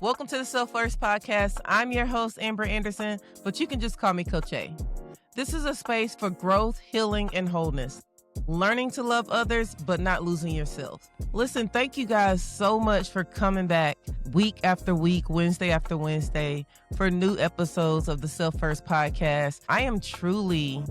Welcome to the Self-First Podcast. I'm your host, Amber Anderson, but you can just call me Coach A. This is a space for growth, healing, and wholeness. Learning to love others, but not losing yourself. Listen, thank you guys so much for coming back week after week, Wednesday after Wednesday, for new episodes of the Self-First Podcast. I am truly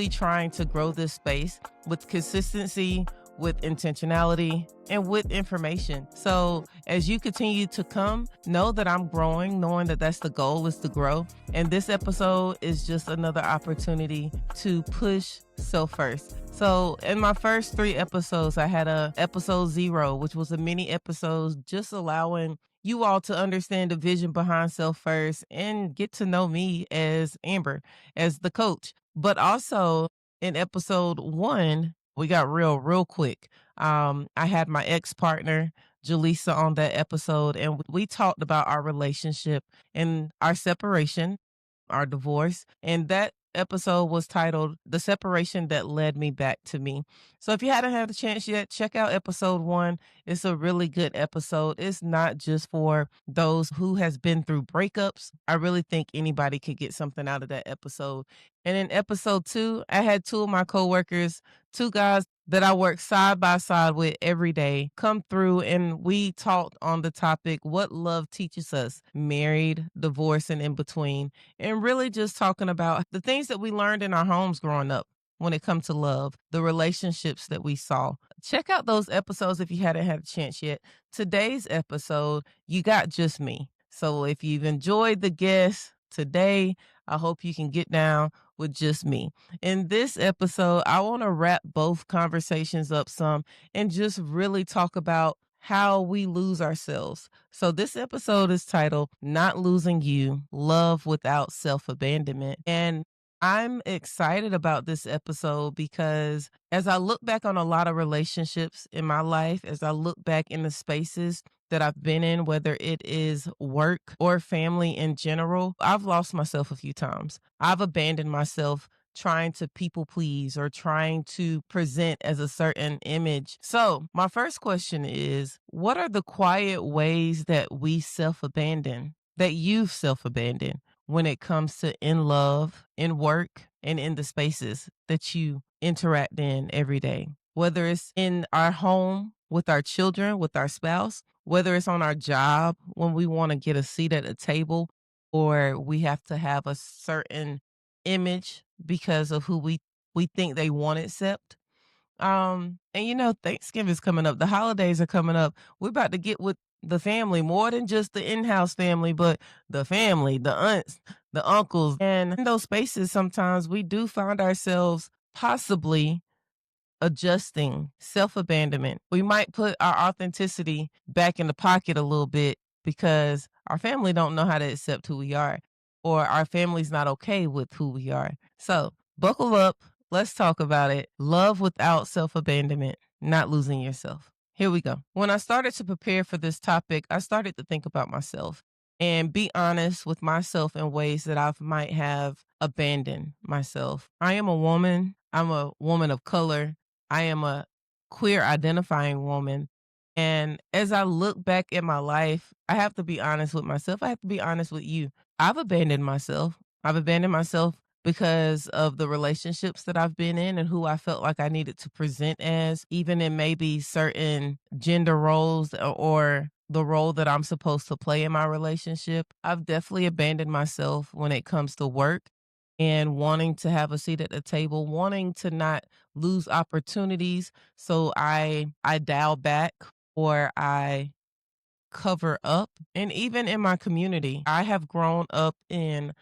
trying to grow this space with consistency, with intentionality, and with information. So as you continue to come, know that I'm growing, knowing that that's the goal, is to grow. And this episode is just another opportunity to push self-first. So in my first 3 episodes, I had a episode 0, which was a mini episode, just allowing you all to understand the vision behind Self-First and get to know me as Amber, as the coach. But also in episode 1, we got real quick. I had my ex-partner, Jaleesa, on that episode, and we talked about our relationship and our separation, our divorce. And that episode was titled The Separation That Led Me Back to Me. So if you hadn't had a chance yet, check out episode 1. It's a really good episode. It's not just for those who has been through breakups. I really think anybody could get something out of that episode. And in episode 2, I had 2 of my coworkers, 2 guys that I work side by side with every day, come through, and we talked on the topic, what love teaches us, married, divorced, and in between, and really just talking about the things that we learned in our homes growing up when it comes to love, the relationships that we saw. Check out those episodes if you hadn't had a chance yet. Today's episode, you got just me. So if you've enjoyed the guest today, I hope you can get down with just me. In this episode, I want to wrap both conversations up some and just really talk about how we lose ourselves. So this episode is titled Not Losing You, Love Without Self-Abandonment. And I'm excited about this episode because as I look back on a lot of relationships in my life, as I look back in the spaces that I've been in, whether it is work or family in general, I've lost myself a few times. I've abandoned myself trying to people please or trying to present as a certain image. So my first question is, what are the quiet ways that we self-abandon, that you've self-abandoned when it comes to in love, in work, and in the spaces that you interact in every day? Whether it's in our home, with our children, with our spouse, whether it's on our job when we want to get a seat at a table or we have to have a certain image because of who we think they won't accept. And Thanksgiving's coming up. The holidays are coming up. We're about to get with the family, more than just the in-house family, but the family, the aunts, the uncles. And in those spaces, sometimes we do find ourselves possibly adjusting, self-abandonment. We might put our authenticity back in the pocket a little bit because our family don't know how to accept who we are, or our family's not okay with who we are. So buckle up. Let's talk about it. Love without self-abandonment, not losing yourself. Here we go. When I started to prepare for this topic, I started to think about myself and be honest with myself in ways that I might have abandoned myself. I am a woman. I'm a woman of color. I am a queer identifying woman. And as I look back at my life, I have to be honest with myself. I have to be honest with you. I've abandoned myself. I've abandoned myself because of the relationships that I've been in and who I felt like I needed to present as, even in maybe certain gender roles or the role that I'm supposed to play in my relationship. I've definitely abandoned myself when it comes to work and wanting to have a seat at the table, wanting to not lose opportunities. So I dial back or I cover up. And even in my community, I have grown up in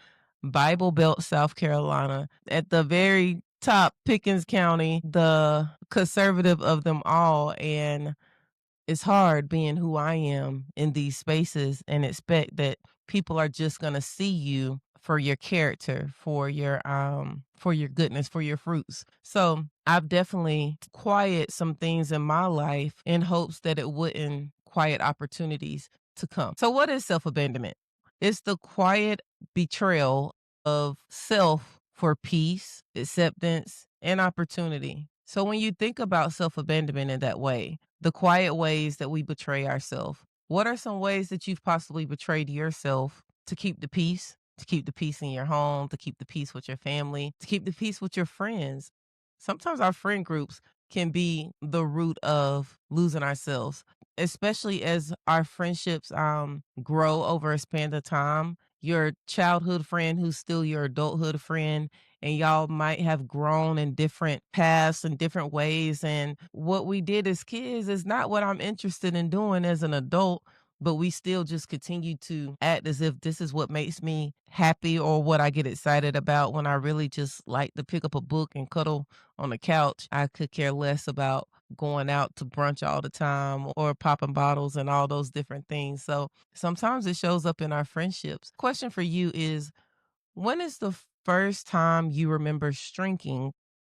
Bible Belt, South Carolina, at the very top, Pickens County, the conservative of them all. And it's hard being who I am in these spaces and expect that people are just going to see you for your character, for your goodness, for your fruits. So I've definitely quieted some things in my life in hopes that it wouldn't quiet opportunities to come. So what is self-abandonment? It's the quiet betrayal of self for peace, acceptance, and opportunity. So when you think about self-abandonment in that way, the quiet ways that we betray ourselves, What are some ways that you've possibly betrayed yourself to keep the peace? To keep the peace in your home, to keep the peace with your family, to keep the peace with your friends. Sometimes our friend groups can be the root of losing ourselves, especially as our friendships grow over a span of time. Your childhood friend who's still your adulthood friend, and y'all might have grown in different paths and different ways. And what we did as kids is not what I'm interested in doing as an adult, but we still just continue to act as if this is what makes me happy or what I get excited about when I really just like to pick up a book and cuddle on the couch. I could care less about going out to brunch all the time or popping bottles and all those different things. So sometimes it shows up in our friendships. Question for you is, when is the first time you remember shrinking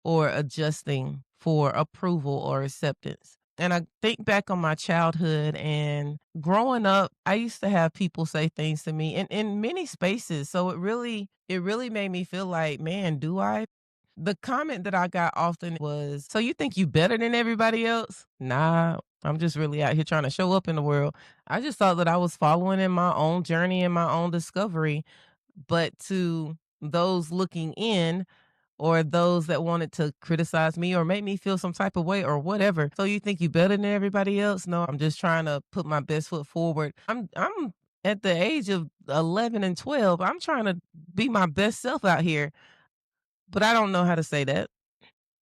or adjusting for approval or acceptance? And I think back on my childhood and growing up, I used to have people say things to me in many spaces. So it really made me feel like, man, do I? The comment that I got often was, so you think you better than everybody else? Nah, I'm just really out here trying to show up in the world. I just thought that I was following in my own journey and my own discovery. But to those looking in, or those that wanted to criticize me or make me feel some type of way or whatever. So you think you better than everybody else? No, I'm just trying to put my best foot forward. I'm at the age of 11 and 12. I'm trying to be my best self out here, but I don't know how to say that.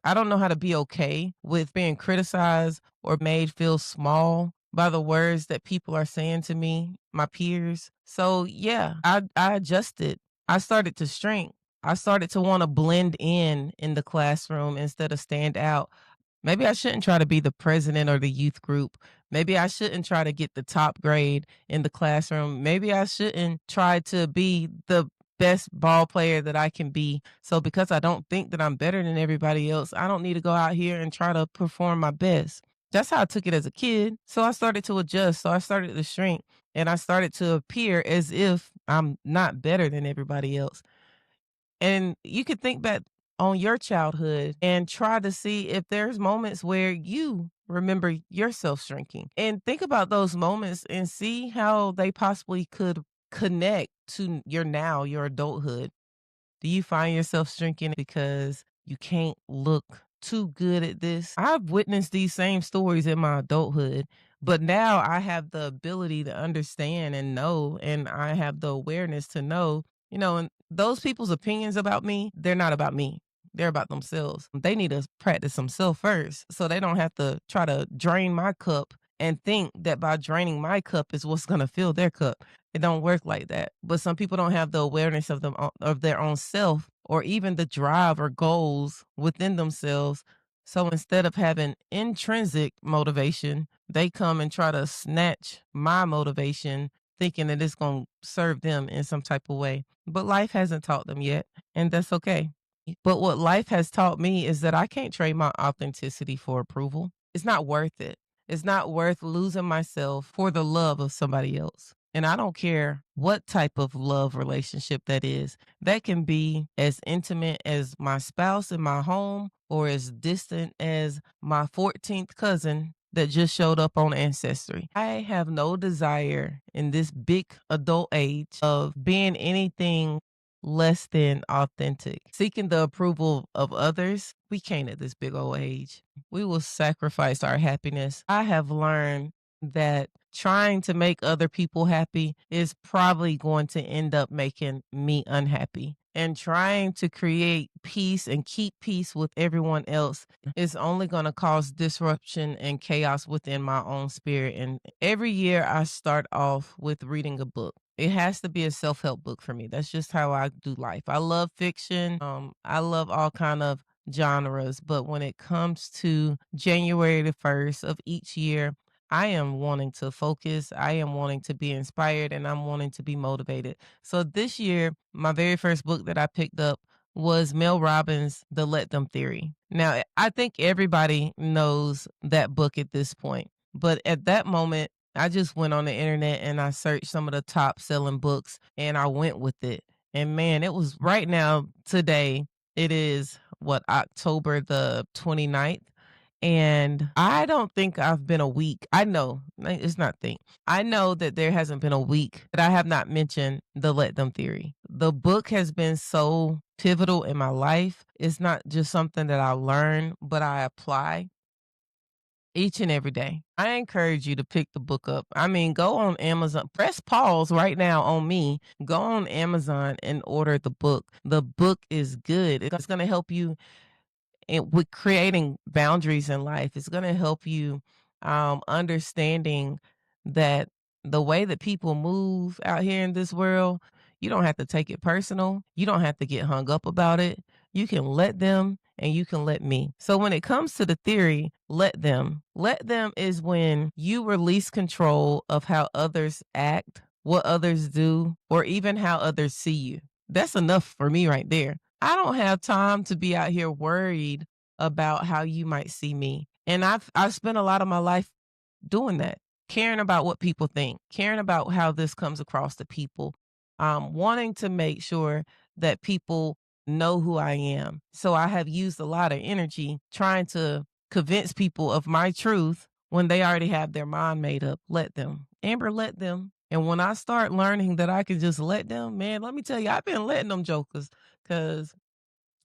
I don't know how to be okay with being criticized or made feel small by the words that people are saying to me, my peers. So yeah, I adjusted. I started to shrink. I started to want to blend in the classroom instead of stand out. Maybe I shouldn't try to be the president or the youth group. Maybe I shouldn't try to get the top grade in the classroom. Maybe I shouldn't try to be the best ball player that I can be. So because I don't think that I'm better than everybody else, I don't need to go out here and try to perform my best. That's how I took it as a kid. So I started to adjust. So I started to shrink and I started to appear as if I'm not better than everybody else. And you could think back on your childhood and try to see if there's moments where you remember yourself shrinking. And think about those moments and see how they possibly could connect to your now, your adulthood. Do you find yourself shrinking because you can't look too good at this? I've witnessed these same stories in my adulthood, but now I have the ability to understand and know, and I have the awareness to know, and those people's opinions about me, they're not about me. They're about themselves. They need to practice themselves first so they don't have to try to drain my cup and think that by draining my cup is what's going to fill their cup. It don't work like that. But some people don't have the awareness of their own self or even the drive or goals within themselves. So instead of having intrinsic motivation, they come and try to snatch my motivation, thinking that it's going to serve them in some type of way. But life hasn't taught them yet, and that's okay. But what life has taught me is that I can't trade my authenticity for approval. It's not worth it. It's not worth losing myself for the love of somebody else. And I don't care what type of love relationship that is. That can be as intimate as my spouse in my home or as distant as my 14th cousin that just showed up on Ancestry. I have no desire in this big adult age of being anything less than authentic. Seeking the approval of others, we can't at this big old age. We will sacrifice our happiness. I have learned that trying to make other people happy is probably going to end up making me unhappy. And trying to create peace and keep peace with everyone else is only going to cause disruption and chaos within my own spirit. And every year I start off with reading a book. It has to be a self-help book for me. That's just how I do life. I love fiction. I love all kind of genres, but when it comes to January the 1st of each year, I am wanting to focus, I am wanting to be inspired, and I'm wanting to be motivated. So this year, my very first book that I picked up was Mel Robbins' The Let Them Theory. Now, I think everybody knows that book at this point, but at that moment, I just went on the internet and I searched some of the top selling books and I went with it. And man, it was right now, today, it is what, October the 29th. And I don't think I've been a week. I know, it's not think. I know that there hasn't been a week that I have not mentioned the let them theory. The book has been so pivotal in my life. It's not just something that I learn, but I apply each and every day. I encourage you to pick the book up. I mean, go on Amazon, press pause right now on me. Go on Amazon and order the book. The book is good. It's going to help you with creating boundaries in life. It's going to help you understanding that the way that people move out here in this world, you don't have to take it personal. You don't have to get hung up about it. You can let them and you can let me. So when it comes to the theory, let them. Let them is when you release control of how others act, what others do, or even how others see you. That's enough for me right there. I don't have time to be out here worried about how you might see me. And I've spent a lot of my life doing that, caring about what people think, caring about how this comes across to people, wanting to make sure that people know who I am. So I have used a lot of energy trying to convince people of my truth when they already have their mind made up. Let them. Amber, let them. And when I start learning that I can just let them, man, let me tell you, I've been letting them jokers because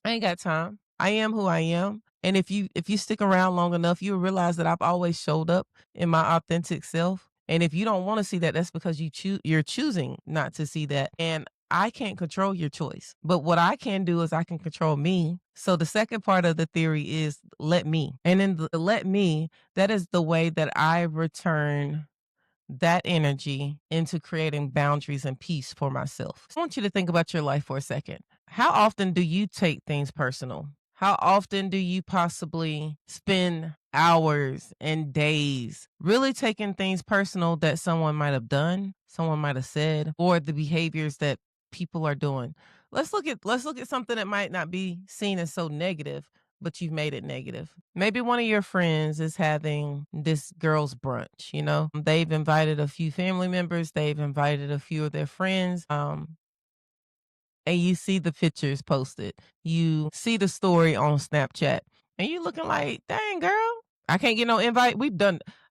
I ain't got time. I am who I am. And if you stick around long enough, you'll realize that I've always showed up in my authentic self. And if you don't want to see that, that's because you're choosing not to see that. And I can't control your choice. But what I can do is I can control me. So the second part of the theory is let me. And in the let me, that is the way that I return that energy into creating boundaries and peace for myself. I want you to think about your life for a second. How often do you take things personal? How often do you possibly spend hours and days really taking things personal that someone might have done, someone might have said, or the behaviors that people are doing? Let's look at something that might not be seen as so negative, but you've made it negative. Maybe one of your friends is having this girls' brunch, They've invited a few family members, they've invited a few of their friends, and you see the pictures posted. You see the story on Snapchat, and you looking like, dang, girl, I can't get no invite.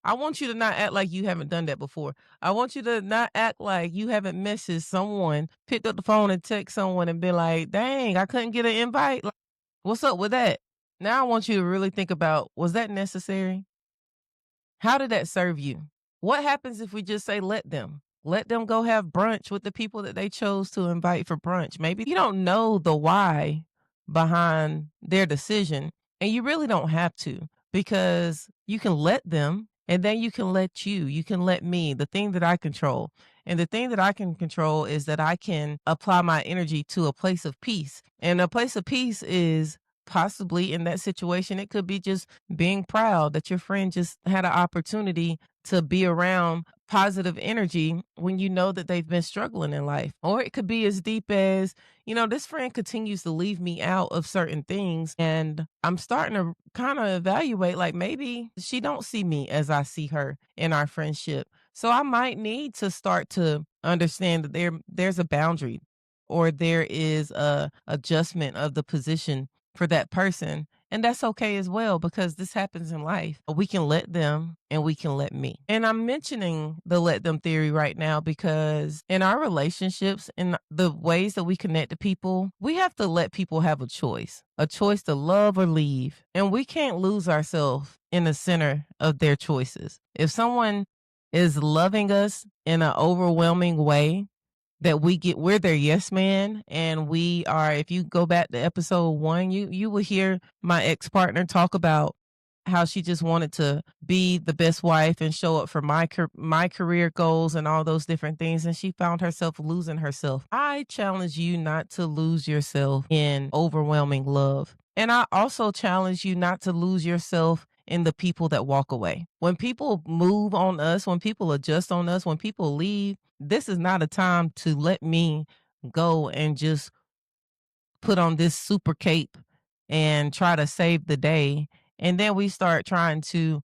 I want you to not act like you haven't done that before. I want you to not act like you haven't messaged someone, picked up the phone and text someone and be like, dang, I couldn't get an invite. Like, what's up with that? Now I want you to really think about, was that necessary? How did that serve you? What happens if we just say, let them? Let them go have brunch with the people that they chose to invite for brunch. Maybe you don't know the why behind their decision, and you really don't have to, because you can let them and then you can let you. You can let me, the thing that I control. And the thing that I can control is that I can apply my energy to a place of peace. And a place of peace is possibly in that situation, it could be just being proud that your friend just had an opportunity to be around positive energy when you know that they've been struggling in life. Or it could be as deep as, this friend continues to leave me out of certain things. And I'm starting to kind of evaluate, like, maybe she don't see me as I see her in our friendship. So I might need to start to understand that there's a boundary, or there is a adjustment of the position for that person. And that's okay as well, because this happens in life. We can let them and we can let me. And I'm mentioning the let them theory right now because in our relationships, in the ways that we connect to people, we have to let people have a choice to love or leave. And we can't lose ourselves in the center of their choices. If someone is loving us in an overwhelming way, that we're their yes man, and we are, if you go back to episode 1, you will hear my ex-partner talk about how she just wanted to be the best wife and show up for my career goals and all those different things, and she found herself losing herself. I challenge you not to lose yourself in overwhelming love. And I also challenge you not to lose yourself in the people that walk away. When people move on us, when people adjust on us, when people leave, this is not a time to let me go and just put on this super cape and try to save the day. And then we start trying to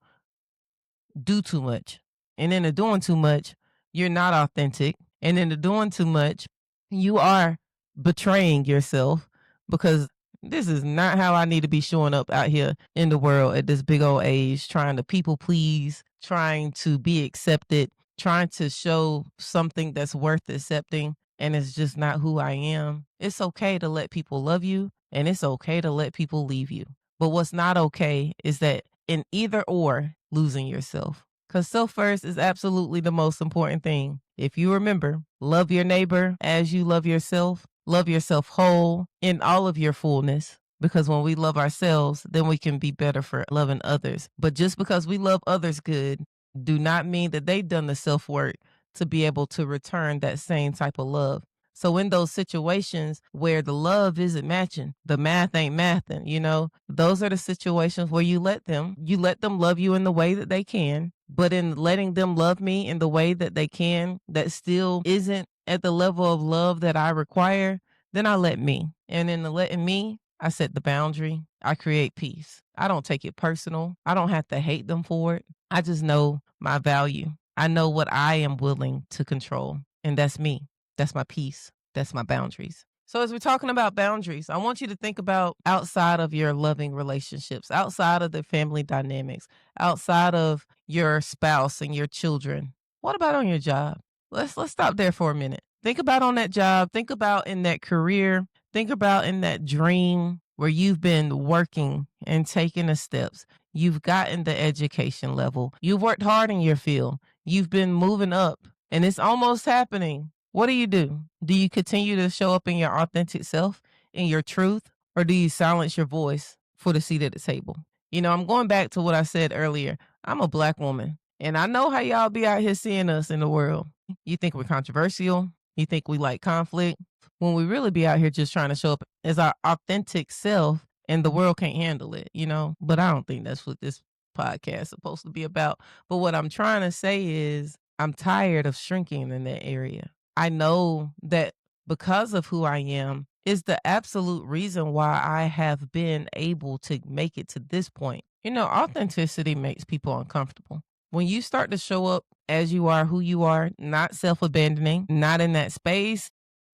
do too much. And in the doing too much, you're not authentic. And in the doing too much, you are betraying yourself, because This is not how I need to be showing up out here in the world at this big old age, trying to people please, trying to be accepted, trying to show something that's worth accepting. And it's just not who I am. It's okay to let people love you, and it's okay to let people leave you. But what's not okay is that in either or, losing yourself. Because self first is absolutely the most important thing. If you remember, love your neighbor as you love yourself whole in all of your fullness. Because when we love ourselves, then we can be better for loving others. But just because we love others good, do not mean that they've done the self work to be able to return that same type of love. So in those situations where the love isn't matching, the math ain't mathing, those are the situations where you let them love you in the way that they can. But in letting them love me in the way that they can, that still isn't at the level of love that I require, then I let me. And in the letting me, I set the boundary. I create peace. I don't take it personal. I don't have to hate them for it. I just know my value. I know what I am willing to control. And that's me. That's my peace. That's my boundaries. So, as we're talking about boundaries, I want you to think about outside of your loving relationships, outside of the family dynamics, outside of your spouse and your children. What about on your job? Let's stop there for a minute. Think about on that job. Think about in that career. Think about in that dream where you've been working and taking the steps. You've gotten the education level. You've worked hard in your field. You've been moving up and it's almost happening. What do? Do you continue to show up in your authentic self, in your truth, or do you silence your voice for the seat at the table? I'm going back to what I said earlier. I'm a Black woman, and I know how y'all be out here seeing us in the world. You think we're controversial. You think we like conflict. When we really be out here just trying to show up as our authentic self, and the world can't handle it. But I don't think that's what this podcast is supposed to be about. But what I'm trying to say is I'm tired of shrinking in that area. I know that because of who I am is the absolute reason why I have been able to make it to this point. Authenticity makes people uncomfortable. When you start to show up as you are, who you are, not self abandoning, not in that space,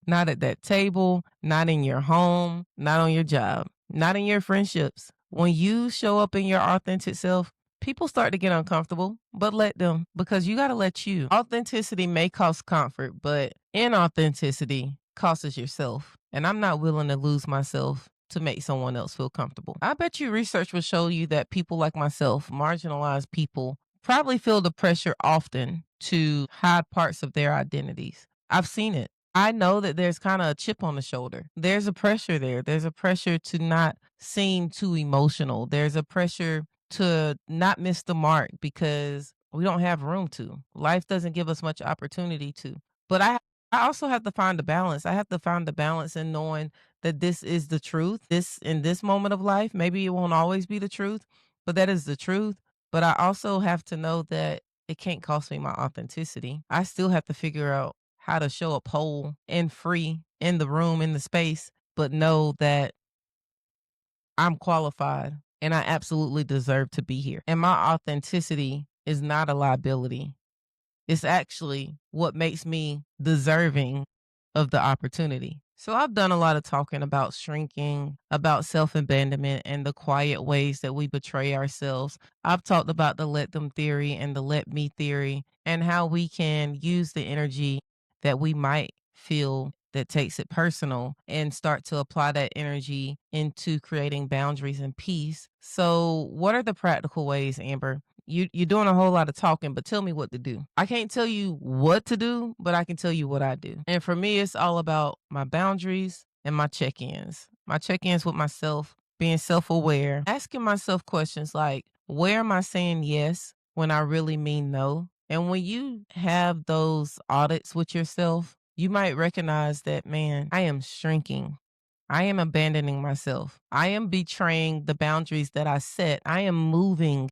not at that table, not in your home, not on your job, not in your friendships. When you show up in your authentic self, people start to get uncomfortable, but let them, because you got to let you. Authenticity may cost comfort, but inauthenticity costs yourself. And I'm not willing to lose myself to make someone else feel comfortable. I bet you research will show you that people like myself, marginalized people, probably feel the pressure often to hide parts of their identities. I've seen it. I know that there's kind of a chip on the shoulder. There's a pressure there. There's a pressure to not seem too emotional. There's a pressure to not miss the mark because we don't have room to. Life doesn't give us much opportunity to. But I also have to find a balance. I have to find the balance in knowing that this is the truth. This in this moment of life, maybe it won't always be the truth, but that is the truth. But I also have to know that it can't cost me my authenticity. I still have to figure out how to show up whole and free in the room, in the space, but know that I'm qualified and I absolutely deserve to be here. And my authenticity is not a liability. It's actually what makes me deserving of the opportunity. So I've done a lot of talking about shrinking, about self-abandonment and the quiet ways that we betray ourselves. I've talked about the let them theory and the let me theory and how we can use the energy that we might feel that takes it personal and start to apply that energy into creating boundaries and peace. So what are the practical ways, Amber? You're doing a whole lot of talking, but tell me what to do. I can't tell you what to do, but I can tell you what I do. And for me, it's all about my boundaries and my check-ins. My check-ins with myself, being self-aware, asking myself questions like, where am I saying yes when I really mean no? And when you have those audits with yourself, you might recognize that, man, I am shrinking. I am abandoning myself. I am betraying the boundaries that I set. I am moving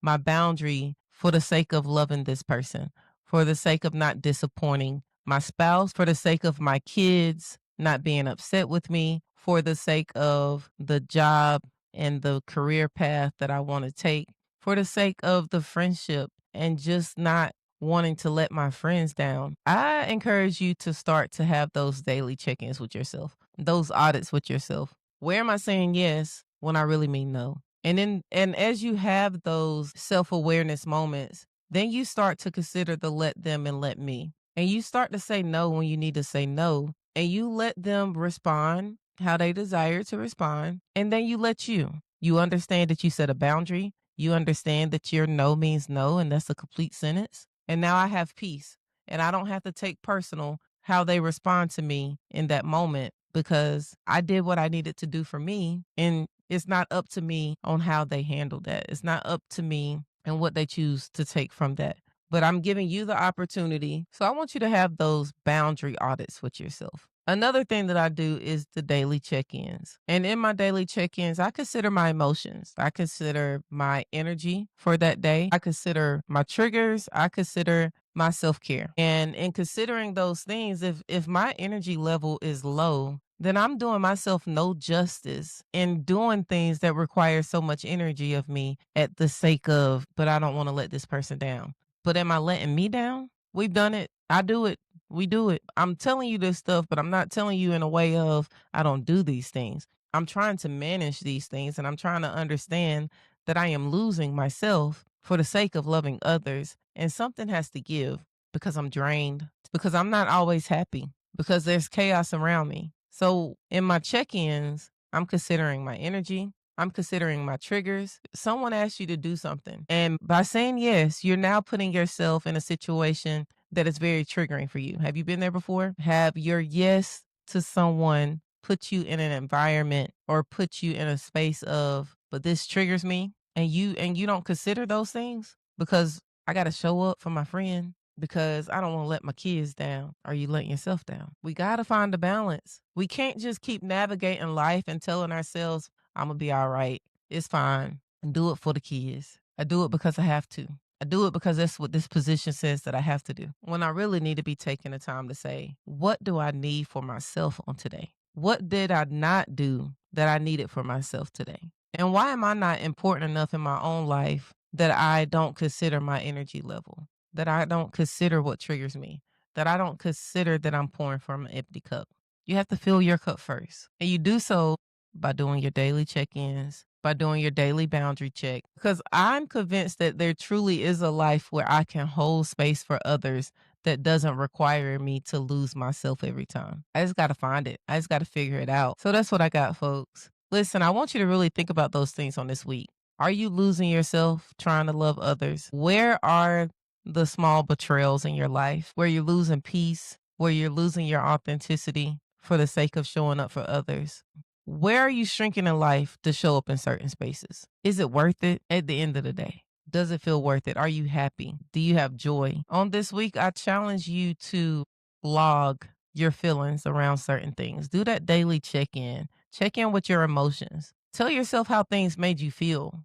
my boundary for the sake of loving this person, for the sake of not disappointing my spouse, for the sake of my kids not being upset with me, for the sake of the job and the career path that I want to take, for the sake of the friendship and just not wanting to let my friends down. I encourage you to start to have those daily check ins with yourself, those audits with yourself. Where am I saying yes when I really mean no? And as you have those self-awareness moments, then you start to consider the let them and let me. And you start to say no when you need to say no. And you let them respond how they desire to respond. And then you let you. You understand that you set a boundary. You understand that your no means no, and that's a complete sentence. And now I have peace. And I don't have to take personal how they respond to me in that moment because I did what I needed to do for me. And it's not up to me on how they handle that. It's not up to me and what they choose to take from that. But I'm giving you the opportunity. So I want you to have those boundary audits with yourself. Another thing that I do is the daily check-ins. And in my daily check-ins, I consider my emotions. I consider my energy for that day. I consider my triggers. I consider my self-care. And in considering those things, if my energy level is low, then I'm doing myself no justice in doing things that require so much energy of me at the sake of, but I don't want to let this person down. But am I letting me down? We've done it. I do it. We do it. I'm telling you this stuff, but I'm not telling you in a way of I don't do these things. I'm trying to manage these things and I'm trying to understand that I am losing myself for the sake of loving others. And something has to give because I'm drained, because I'm not always happy, because there's chaos around me. So in my check-ins, I'm considering my energy. I'm considering my triggers. Someone asked you to do something. And by saying yes, you're now putting yourself in a situation that is very triggering for you. Have you been there before? Have your yes to someone put you in an environment or put you in a space of, but this triggers me, and you don't consider those things because I got to show up for my friend because I don't want to let my kids down. Are you letting yourself down? We got to find a balance. We can't just keep navigating life and telling ourselves, I'm going to be all right. It's fine. And do it for the kids. I do it because I have to. I do it because that's what this position says that I have to do. When I really need to be taking the time to say, what do I need for myself on today? What did I not do that I needed for myself today? And why am I not important enough in my own life that I don't consider my energy level, that I don't consider what triggers me, that I don't consider that I'm pouring from an empty cup? You have to fill your cup first. And you do so by doing your daily check-ins, by doing your daily boundary check. Because I'm convinced that there truly is a life where I can hold space for others that doesn't require me to lose myself every time. I just got to find it. I just got to figure it out. So that's what I got, folks. Listen, I want you to really think about those things on this week. Are you losing yourself trying to love others? Where are the small betrayals in your life where you're losing peace, where you're losing your authenticity for the sake of showing up for others? Where are you shrinking in life to show up in certain spaces? Is it worth it at the end of the day? Does it feel worth it? Are you happy? Do you have joy? On this week, I challenge you to log your feelings around certain things. Do that daily check-in. Check in with your emotions. Tell yourself how things made you feel.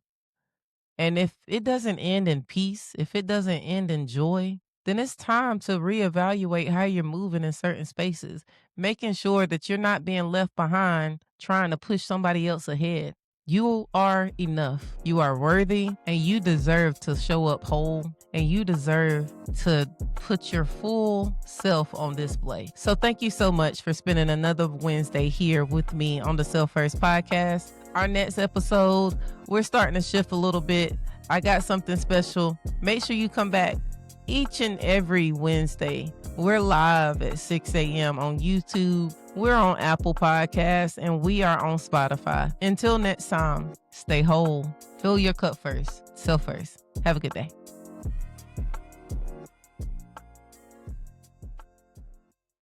And if it doesn't end in peace, if it doesn't end in joy, then it's time to reevaluate how you're moving in certain spaces, making sure that you're not being left behind trying to push somebody else ahead. You are enough. You are worthy, and you deserve to show up whole, and you deserve to put your full self on display. So thank you so much for spending another Wednesday here with me on the Self First Podcast. Our next episode, we're starting to shift a little bit. I got something special. Make sure you come back each and every Wednesday. We're live at 6 a.m. on YouTube. We're on Apple Podcasts, and we are on Spotify. Until next time, stay whole. Fill your cup first. Self first. Have a good day.